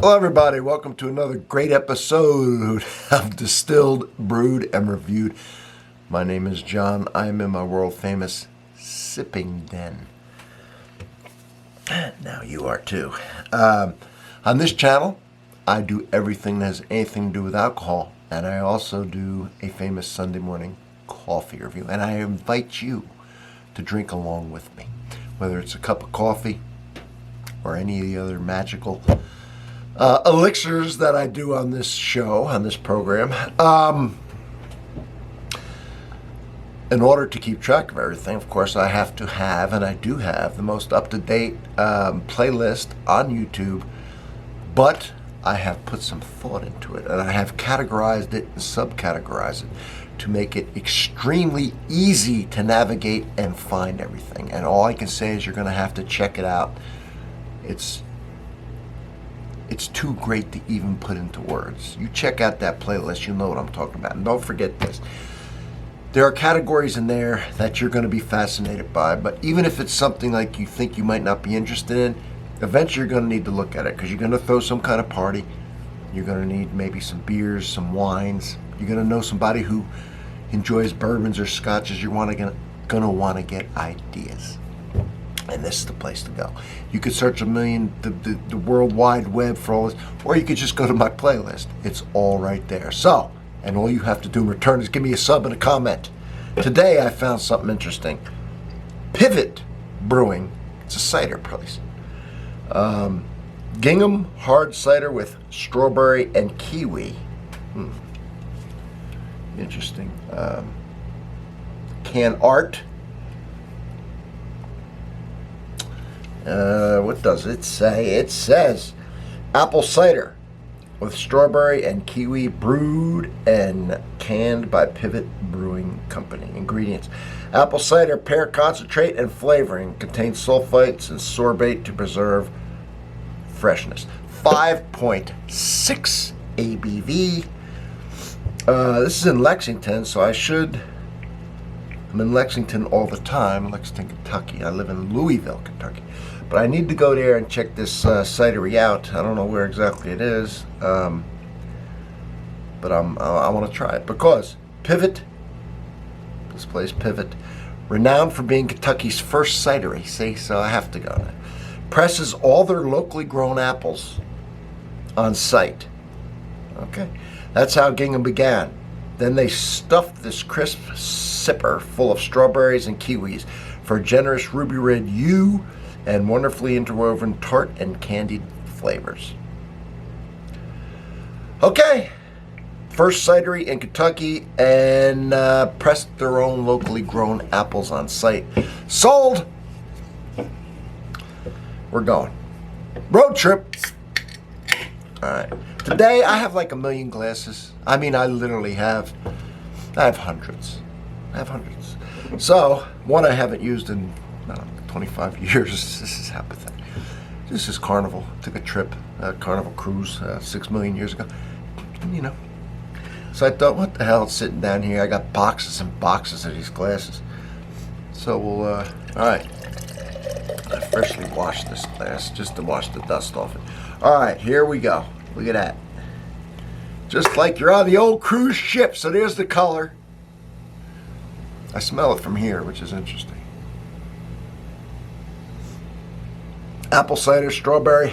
Hello everybody, welcome to another great episode of Distilled, Brewed, and Reviewed. My name is John. I'm in my world famous sipping den. Now you are too. On this channel, I do everything that has anything to do with alcohol, and I also do a famous Sunday morning coffee review, and I invite you to drink along with me, whether it's a cup of coffee or any of the other magical elixirs that I do on this show, on this program. In order to keep track of everything, of course, I have to have, and I do have, the most up-to-date playlist on YouTube, but I have put some thought into it, and I have categorized it and subcategorized it to make it extremely easy to navigate and find everything. And all I can say is you're going to have to check it out. It's too great to even put into words. You check out that playlist, you'll know what I'm talking about. And don't forget this. There are categories in there that you're going to be fascinated by, but even if it's something like you think you might not be interested in, eventually you're going to need to look at it because you're going to throw some kind of party. You're going to need maybe some beers, some wines. You're going to know somebody who enjoys bourbons or scotches. You're going to want to get ideas. And this is the place to go. You could search the World Wide Web for all this, or you could just go to my playlist. It's all right there. So, and all you have to do in return is give me a sub and a comment. Today I found something interesting. Pivot Brewing. It's a cider place. Gingham hard cider with strawberry and kiwi. Interesting. Can art. What does it say? It says apple cider with strawberry and kiwi, brewed and canned by Pivot Brewing Company. Ingredients: apple cider, pear concentrate, and flavoring. Contains sulfites and sorbate to preserve freshness. 5.6 ABV. This is in Lexington, so I'm in Lexington all the time, Lexington, Kentucky. I live in Louisville, Kentucky. But I need to go there and check this cidery out. I don't know where exactly it is, but I want to try it because Pivot, this place Pivot, renowned for being Kentucky's first cidery. See, so I have to go there. Presses all their locally grown apples on site. Okay, that's how Gingham began. Then they stuffed this crisp sipper full of strawberries and kiwis for a generous ruby red hue and wonderfully interwoven tart and candied flavors. Okay, first cidery in Kentucky, and pressed their own locally grown apples on site. Sold! We're going. Road trip! Alright. Today I have like a million glasses. I mean, I have hundreds. So, one I haven't used in, I don't know, 25 years. This is how pathetic. This is Carnival. Took a trip, Carnival cruise, 6 million years ago. You know. So I thought, what the hell, sitting down here. I got boxes and boxes of these glasses. So we'll, alright. I freshly washed this glass just to wash the dust off it. Alright, here we go. Look at that. Just like you're on the old cruise ship. So there's the color. I smell it from here, which is interesting. Apple cider, strawberry.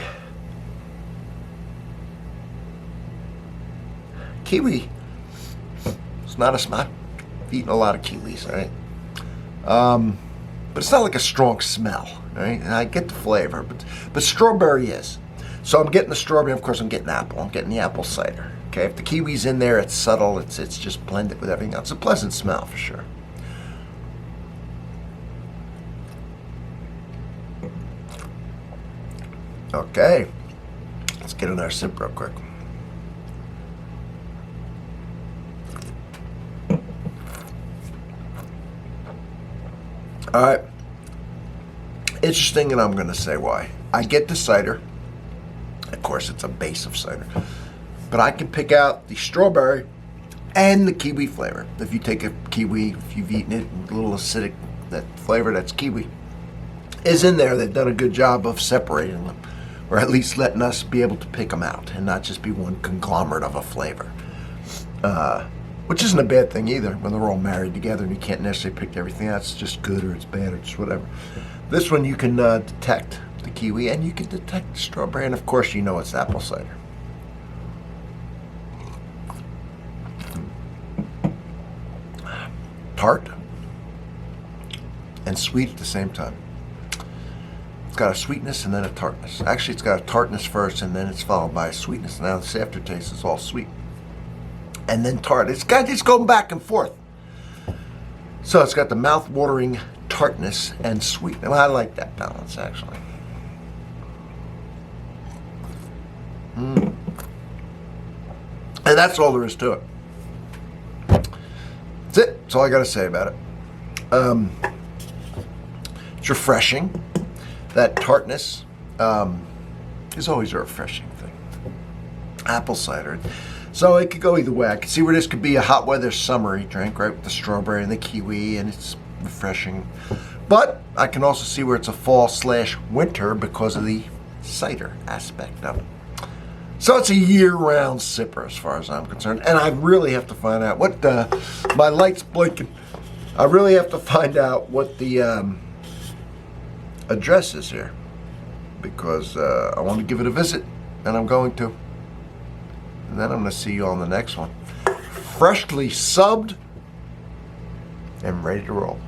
Kiwi. It's not a smell. I've eaten a lot of kiwis, right? But it's not like a strong smell, right? And I get the flavor, but strawberry is. So I'm getting the strawberry, of course I'm getting apple. I'm getting the apple cider. Okay, if the kiwi's in there, it's subtle, it's just blended with everything else. It's a pleasant smell for sure. Okay, let's get another sip real quick. All right, interesting, and I'm going to say why. I get the cider. Of course, it's a base of cider. But I can pick out the strawberry and the kiwi flavor. If you take a kiwi, if you've eaten it, a little acidic, that flavor that's kiwi is in there. They've done a good job of separating them. or at least letting us be able to pick them out and not just be one conglomerate of a flavor. Which isn't a bad thing either when they're all married together and you can't necessarily pick everything out. It's just good or it's bad or just whatever. This one you can detect the kiwi and you can detect the strawberry, and of course you know it's apple cider. Tart and sweet at the same time. It's got a sweetness and then a tartness. Actually, it's got a tartness first and then it's followed by a sweetness. Now this aftertaste is all sweet and then tart. It's going back and forth. So it's got the mouth-watering tartness and sweet. And I like that balance, actually. And that's all there is to it. That's it. That's all I got to say about it. It's refreshing. That tartness is always a refreshing thing. Apple cider. So it could go either way. I could see where this could be a hot weather summery drink, right, with the strawberry and the kiwi, and it's refreshing. But I can also see where it's a fall/winter because of the cider aspect of it. So it's a year-round sipper as far as I'm concerned. And I really have to find out what my light's blinking. I really have to find out what the address is here, because I want to give it a visit, and I'm going to. And then I'm going to see you on the next one. Freshly subbed and ready to roll.